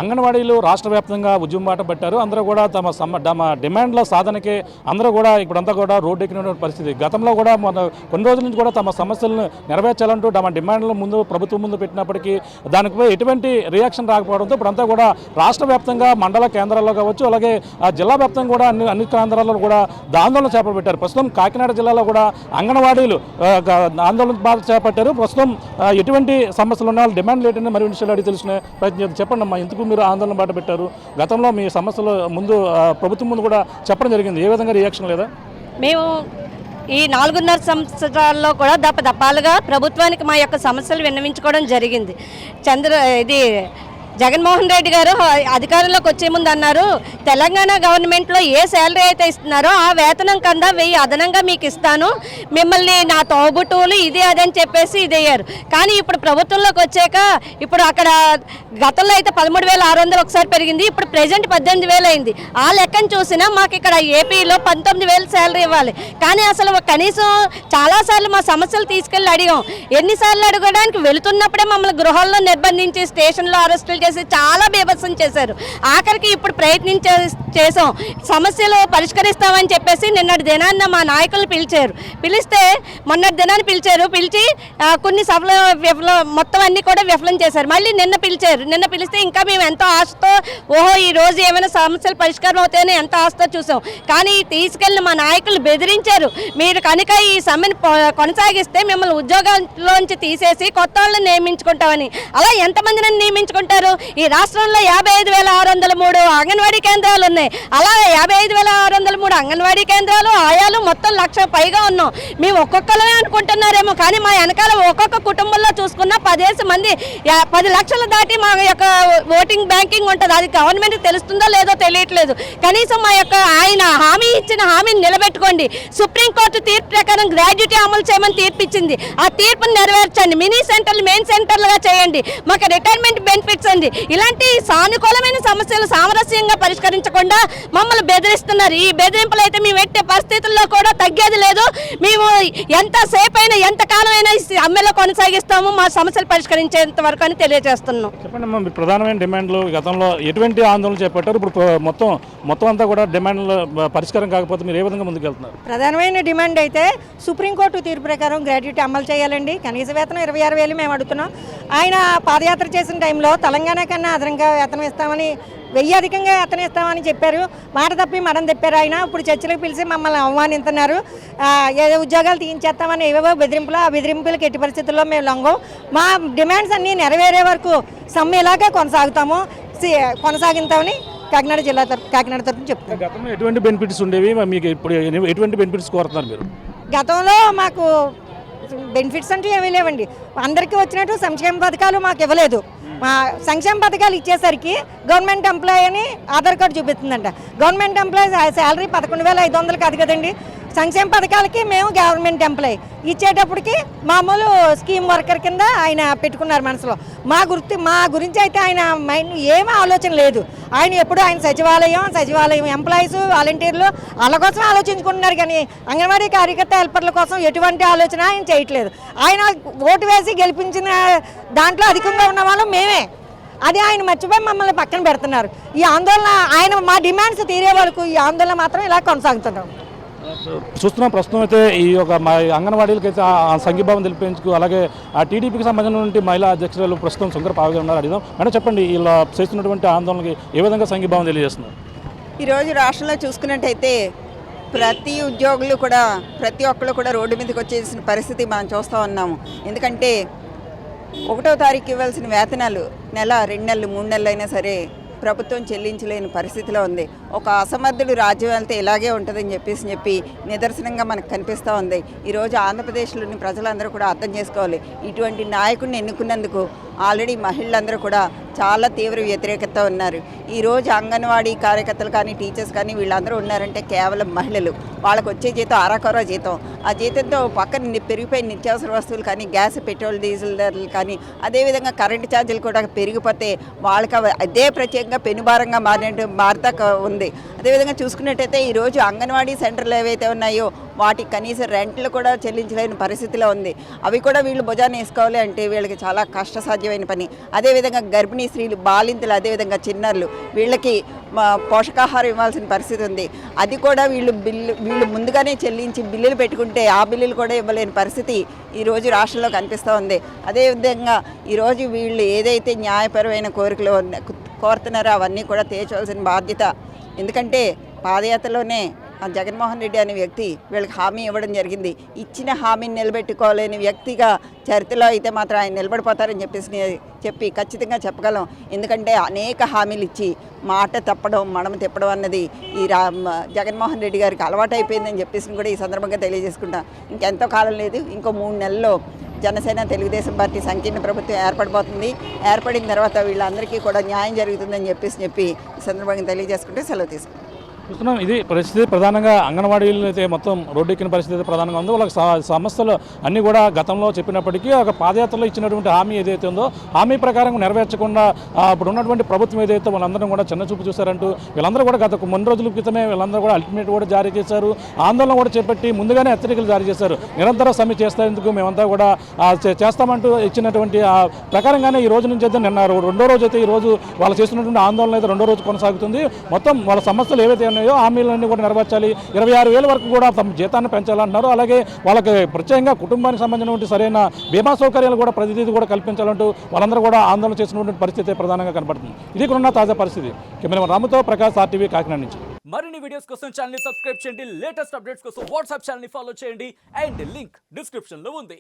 అంగన్వాడీలు రాష్ట్ర వ్యాప్తంగా ఉద్యమం బాట పట్టారు. అందరూ కూడా తమ డిమాండ్ల సాధనకే అందరూ కూడా ఇప్పుడంతా కూడా రోడ్డు ఎక్కిన పరిస్థితి. గతంలో కూడా కొన్ని రోజుల నుంచి కూడా తమ సమస్యలను నెరవేర్చాలంటూ తమ డిమాండ్ల ముందు ప్రభుత్వం ముందు పెట్టినప్పటికీ దానిపై ఎటువంటి రియాక్షన్ రాకపోవడంతో ఇప్పుడంతా కూడా రాష్ట్ర వ్యాప్తంగా మండల కేంద్రాల్లో కావచ్చు, అలాగే జిల్లా వ్యాప్తంగా కూడా అన్ని కేంద్రాల్లో కూడా ఆందోళన చేపట్టారు. ప్రస్తుతం కాకినాడ జిల్లాలో కూడా అంగన్వాడీలు ఆందోళన బాధ చేపట్టారు. ప్రస్తుతం ఎటువంటి సమస్యలు ఉన్నా డిమాండ్లు ఏంటంటే మరి విషయాలు అడిగి తెలుసుకునే ప్రయత్నం చెప్పండి అమ్మా, ఎందుకు మీరు ఆందోళన బాట పెట్టారు? గతంలో మీ సమస్యలు ముందు ప్రభుత్వం ముందు కూడా చెప్పడం జరిగింది, ఏ విధంగా రియాక్షన్ లేదా? మేము ఈ 4.5 సంవత్సరాల్లో కూడా దపాలుగా ప్రభుత్వానికి మా యొక్క సమస్యలు విన్నవించుకోవడం జరిగింది. జగన్మోహన్ రెడ్డి గారు అధికారంలోకి వచ్చే ముందు అన్నారు, తెలంగాణ గవర్నమెంట్లో ఏ శాలరీ అయితే ఇస్తున్నారో ఆ వేతనం కన్నా 1000 అదనంగా మీకు ఇస్తాను, మిమ్మల్ని నా తోబుట్టువులు ఇది అదని చెప్పేసి ఇదయ్యారు. కానీ ఇప్పుడు ప్రభుత్వంలోకి వచ్చాక ఇప్పుడు అక్కడ గతంలో అయితే 13,600 ఒకసారి పెరిగింది, ఇప్పుడు ప్రజెంట్ 18,000 అయింది. ఆ లెక్కను చూసినా మాకు ఇక్కడ ఏపీలో 19,000 శాలరీ ఇవ్వాలి. కానీ అసలు కనీసం చాలాసార్లు మా సమస్యలు తీసుకెళ్ళి అడిగాం. ఎన్నిసార్లు అడగడానికి వెళుతున్నప్పుడే మమ్మల్ని గృహాల్లో నిర్బంధించి స్టేషన్లో అరెస్టులు చేసి చాలా బీభత్సం చేశారు. ఆఖరికి ఇప్పుడు చేసాం, సమస్యలు పరిష్కరిస్తామని చెప్పేసి నిన్నటి దినాన్న మా నాయకులను పిలిస్తే మొన్నటి దినాన్ని పిలిచి కొన్ని సభలు మొత్తం అన్ని కూడా విఫలం చేశారు. మళ్ళీ నిన్న పిలిస్తే ఇంకా మేము ఎంతో ఆశతో ఈ రోజు ఏమైనా సమస్యలు పరిష్కారం అవుతాయని ఎంతో ఆశతో చూసాం. కానీ తీసుకెళ్ళిన మా నాయకులు బెదిరించారు, మీరు కనుక ఈ సమ్మెను కొనసాగిస్తే మిమ్మల్ని ఉద్యోగాల్లోంచి తీసేసి కొత్త వాళ్ళని నియమించుకుంటామని. అలా ఎంతమందిని నియమించుకుంటారు? ఈ రాష్ట్రంలో 55,603 అంగన్వాడీ కేంద్రాలు ఉన్నాయి. అలా 55,603 అంగన్వాడీ కేంద్రాలు, ఆయాలు మొత్తం 1,00,000 పైగా ఉన్నాం. మేము ఒక్కొక్కలమే అనుకుంటున్నారేమో, కానీ మా వెనకాల ఒక్కొక్క కుటుంబంలో చూసుకున్న 10 మంది 10 లక్షలు దాటి మా యొక్క ఓటింగ్ బ్యాంకింగ్ ఉంటుంది. అది గవర్నమెంట్కి తెలుస్తుందో లేదో తెలియట్లేదు. కనీసం మా యొక్క ఆయన ఇచ్చిన హామీని నిలబెట్టుకోండి. సుప్రీంకోర్టు తీర్పు ప్రకారం గ్రాడ్యుటీ అమలు చేయమని తీర్పు ఇచ్చింది. ఆ తీర్పును నెరవేర్చండి. మినీ సెంటర్లు మెయిన్ సెంటర్లుగా చేయండి. మాకు రిటైర్మెంట్ బెనిఫిట్స్ అండి. ఇలాంటి సానుకూలమైన సమస్యలు సామరస్యంగా పరిష్కరించకుండా మమ్మల్ని బెదిరిస్తున్నారు. ఈ బెదిరింపులు అయితే మేము ఎట్టే పరిస్థితుల్లో కూడా తగ్గేది లేదు. మేము ఎంతసేపు అయినా ఎంతకాలం అయినా సమ్మెలో కొనసాగిస్తాము మా సమస్యలు పరిష్కరించేంత వరకు అని తెలియజేస్తున్నాం. చెప్పండి అమ్మా, ప్రధానమైన డిమాండ్లు గతంలో ఎటువంటి ఆందోళన చేపట్టారు? ఇప్పుడు మొత్తం అంతా కూడా డిమాండ్లు పరిష్కారం కాకపోతే మీరు ఏ విధంగా ముందుకెళ్తున్నారు? ప్రధానమైన డిమాండ్ అయితే సుప్రీంకోర్టు తీర్పు ప్రకారం గ్రాడ్యుటీ అమలు చేయాలండి. కనీస వేతనం 26,000 మేము అడుగుతున్నాం. ఆయన పాదయాత్ర చేసిన టైంలో తెలంగాణ కన్నా అదనంగా వేతనం ఇస్తామని 1000 అధికంగా వేతనం ఇస్తామని చెప్పారు. మాట తప్పి మడం తెప్పారు. ఆయన ఇప్పుడు చర్చలకు పిలిచి మమ్మల్ని అవమానిస్తున్నారు. ఏదో ఉద్యోగాలు తీయించేస్తామని ఏవేవో బెదిరింపులు, ఆ బెదిరింపులకు ఎట్టి పరిస్థితుల్లో మేము లొంగం. మా డిమాండ్స్ అన్నీ నెరవేరే వరకు సమ్మె ఇలాగే కొనసాగిస్తామని కాకినాడ తరఫున చెప్తారు. గతంలో ఎటువంటి బెనిఫిట్స్ ఉండేవి, మీకు ఇప్పుడు ఎటువంటి బెనిఫిట్స్ కోరుతున్నారు మీరు? గతంలో మాకు బెనిఫిట్స్ అంటూ ఏమీ లేవండి. అందరికీ వచ్చినట్టు సంక్షేమ పథకాలు మాకు ఇవ్వలేదు. మా సంక్షేమ పథకాలు ఇచ్చేసరికి గవర్నమెంట్ ఎంప్లాయీ అని ఆధార్ కార్డు చూపిస్తుందంట. గవర్నమెంట్ ఎంప్లాయీ శాలరీ 11,500 కాదు కదండి. సంక్షేమ పథకాలకి మేము గవర్నమెంట్ ఎంప్లాయీ ఇచ్చేటప్పటికి మామూలు స్కీమ్ వర్కర్ కింద ఆయన పెట్టుకున్నారు మనసులో. మా గురించి అయితే ఆయన మైండ్ ఏమీ ఆలోచన లేదు. ఆయన ఎప్పుడు ఆయన సచివాలయం ఎంప్లాయీస్, వాలంటీర్లు వాళ్ళ కోసం ఆలోచించుకుంటున్నారు. కానీ అంగన్వాడీ కార్యకర్త హెల్పర్ల కోసం ఎటువంటి ఆలోచన ఆయన చేయట్లేదు. ఆయన ఓటు వేసి గెలిపించిన దాంట్లో అధికంగా ఉన్న వాళ్ళు మేమే. అది ఆయన మర్చిపోయి మమ్మల్ని పక్కన పెడుతున్నారు. ఈ ఆందోళన మా డిమాండ్స్ తీరే వరకు ఈ ఆందోళన మాత్రం ఇలా కొనసాగుతున్నాం. చూస్తున్నాం ప్రస్తుతం అయితే ఈ యొక్క మా అంగన్వాడీలకి అయితే సంఘీభావం తెలిపించుకు, అలాగే ఆ టీడీపీకి సంబంధించినటువంటి మహిళా అధ్యక్షురాలు ప్రస్తుతం శంకర్ పావగా ఉన్నారు. అడిగాం మేడం, చెప్పండి, ఇలా చేస్తున్నటువంటి ఆందోళనకి ఏ విధంగా సంఘీభావం తెలియజేస్తున్నారు? ఈరోజు రాష్ట్రంలో చూసుకున్నట్టయితే ప్రతి ఉద్యోగులు కూడా ప్రతి ఒక్కరు కూడా రోడ్డు మీదకి వచ్చేసిన పరిస్థితి మనం చూస్తూ ఉన్నాము. ఎందుకంటే 1వ తారీఖు ఇవ్వాల్సిన వేతనాలు నెల, 2 నెలలు, 3 నెలలు అయినా సరే ప్రభుత్వం చెల్లించలేని పరిస్థితిలో ఉంది. ఒక అసమర్థుడు రాజ్యం వెళ్తే ఇలాగే ఉంటుందని చెప్పి నిదర్శనంగా మనకు కనిపిస్తూ ఉంది. ఈరోజు ఆంధ్రప్రదేశ్లోని ప్రజలందరూ కూడా అర్థం చేసుకోవాలి. ఇటువంటి నాయకుడిని ఎన్నుకున్నందుకు ఆల్రెడీ మహిళలందరూ కూడా చాలా తీవ్ర వ్యతిరేకత ఉన్నారు. ఈరోజు అంగన్వాడీ కార్యకర్తలు కానీ టీచర్స్ కానీ వీళ్ళందరూ ఉన్నారంటే కేవలం మహిళలు. వాళ్ళకు వచ్చే జీతం అరకొర జీతం. ఆ జీతంతో పక్కన పెరిగిపోయిన నిత్యావసర వస్తువులు కానీ, గ్యాస్, పెట్రోల్, డీజిల్ ధరలు కానీ, అదేవిధంగా కరెంటు ఛార్జీలు కూడా పెరిగిపోతే వాళ్ళకి అదే ప్రత్యేకంగా పెనుభారంగా మారుతా ఉంది. ఉంది. అదేవిధంగా చూసుకున్నట్టయితే ఈరోజు అంగన్వాడీ సెంటర్లు ఏవైతే ఉన్నాయో వాటికి కనీసం రెంట్లు కూడా చెల్లించలేని పరిస్థితిలో ఉంది. అవి కూడా వీళ్ళు భుజాన్ని వేసుకోవాలి అంటే వీళ్ళకి చాలా కష్టసాధ్యమైన పని. అదేవిధంగా గర్భిణీ స్త్రీలు, బాలింతలు, అదేవిధంగా చిన్నారులు, వీళ్ళకి పోషకాహారం ఇవ్వాల్సిన పరిస్థితి ఉంది. అది కూడా వీళ్ళు ముందుగానే చెల్లించి బిల్లులు పెట్టుకుంటే ఆ బిల్లులు కూడా ఇవ్వలేని పరిస్థితి ఈరోజు రాష్ట్రంలో కనిపిస్తూ ఉంది. అదేవిధంగా ఈరోజు వీళ్ళు ఏదైతే న్యాయపరమైన కోరికలు కోరుతున్నారో అవన్నీ కూడా తీర్చవలసిన బాధ్యత. ఎందుకంటే పాదయాత్రలోనే జగన్మోహన్ రెడ్డి అనే వ్యక్తి వీళ్ళకి హామీ ఇవ్వడం జరిగింది. ఇచ్చిన హామీని నిలబెట్టుకోలేని వ్యక్తిగా చరిత్రలో అయితే మాత్రం ఆయన నిలబడిపోతారని చెప్పి ఖచ్చితంగా చెప్పగలం. ఎందుకంటే అనేక హామీలు ఇచ్చి మాట తప్పడం, మడమ తిప్పడం అన్నది ఈ జగన్మోహన్ రెడ్డి గారికి అలవాటు అయిపోయిందని చెప్పేసి కూడా ఈ సందర్భంగా తెలియజేసుకుంటాం. ఇంకెంతో కాలం లేదు, ఇంకో 3 నెలల్లో జనసేన తెలుగుదేశం పార్టీ సంకీర్ణ ప్రభుత్వం ఏర్పడబోతుంది. ఏర్పడిన తర్వాత వీళ్ళందరికీ కూడా న్యాయం జరుగుతుందని చెప్పి ఈ సందర్భంగా తెలియజేసుకుంటే సెలవు తీసుకుంటాం. చూస్తున్నాం ఇది పరిస్థితి. ప్రధానంగా అంగన్వాడీలు అయితే మొత్తం రోడ్డెక్కిన పరిస్థితి ప్రధానంగా ఉంది. వాళ్ళకి సమస్యలు అన్నీ కూడా గతంలో చెప్పినప్పటికీ ఒక పాదయాత్రలో ఇచ్చినటువంటి హామీ ఏదైతే ఉందో హామీ ప్రకారం నెరవేర్చకుండా ఇప్పుడు ఉన్నటువంటి ప్రభుత్వం ఏదైతే వాళ్ళందరూ కూడా చిన్న చూపు చూశారంటూ వీళ్ళందరూ కూడా గత 3 రోజుల క్రితమే వీళ్ళందరూ కూడా అల్టిమేట్ కూడా జారీ చేశారు. ఆందోళన కూడా చేపట్టి ముందుగానే హెచ్చరికలు జారీ చేశారు. నిరంతర సమ్మె చేసేందుకు మేమంతా కూడా చేస్తామంటూ ఇచ్చినటువంటి ప్రకారంగానే ఈ రోజు నుంచి అయితే నిన్న 2వ రోజు అయితే ఈ రోజు వాళ్ళు చేస్తున్నటువంటి ఆందోళన అయితే 2వ రోజు కొనసాగుతుంది. మొత్తం వాళ్ళ సమస్యలు ఏవైతే హామీలన్నీ కూడా నెరవేర్చాలి. 26,000 వరకు కూడా తమ జీతాన్ని పెంచాలంటున్నారు. అలాగే వాళ్ళకి ప్రత్యేకంగా కుటుంబానికి సంబంధించినటువంటి సరైన బీమా సౌకర్యాలు కూడా ప్రతిదీ కూడా కల్పించాలంటూ వాళ్ళందరూ కూడా ఆందోళన చేసినటువంటి పరిస్థితి ప్రధానంగా కనబడుతుంది. ఇది ఇక్కడ ఉన్న తాజా పరిస్థితి. కెమెరామెన్ రాముతో ప్రకాష్, RTV కాకినాడ నుంచి. మరిన్ని వీడియోస్ కోసం ఛానల్ ని సబ్స్క్రైబ్ చేయండి. లేటెస్ట్ అప్డేట్స్ కోసం వాట్సాప్ ఛానల్ ని ఫాలో చేయండి. అండ్ లింక్ డిస్క్రిప్షన్ లో ఉంది.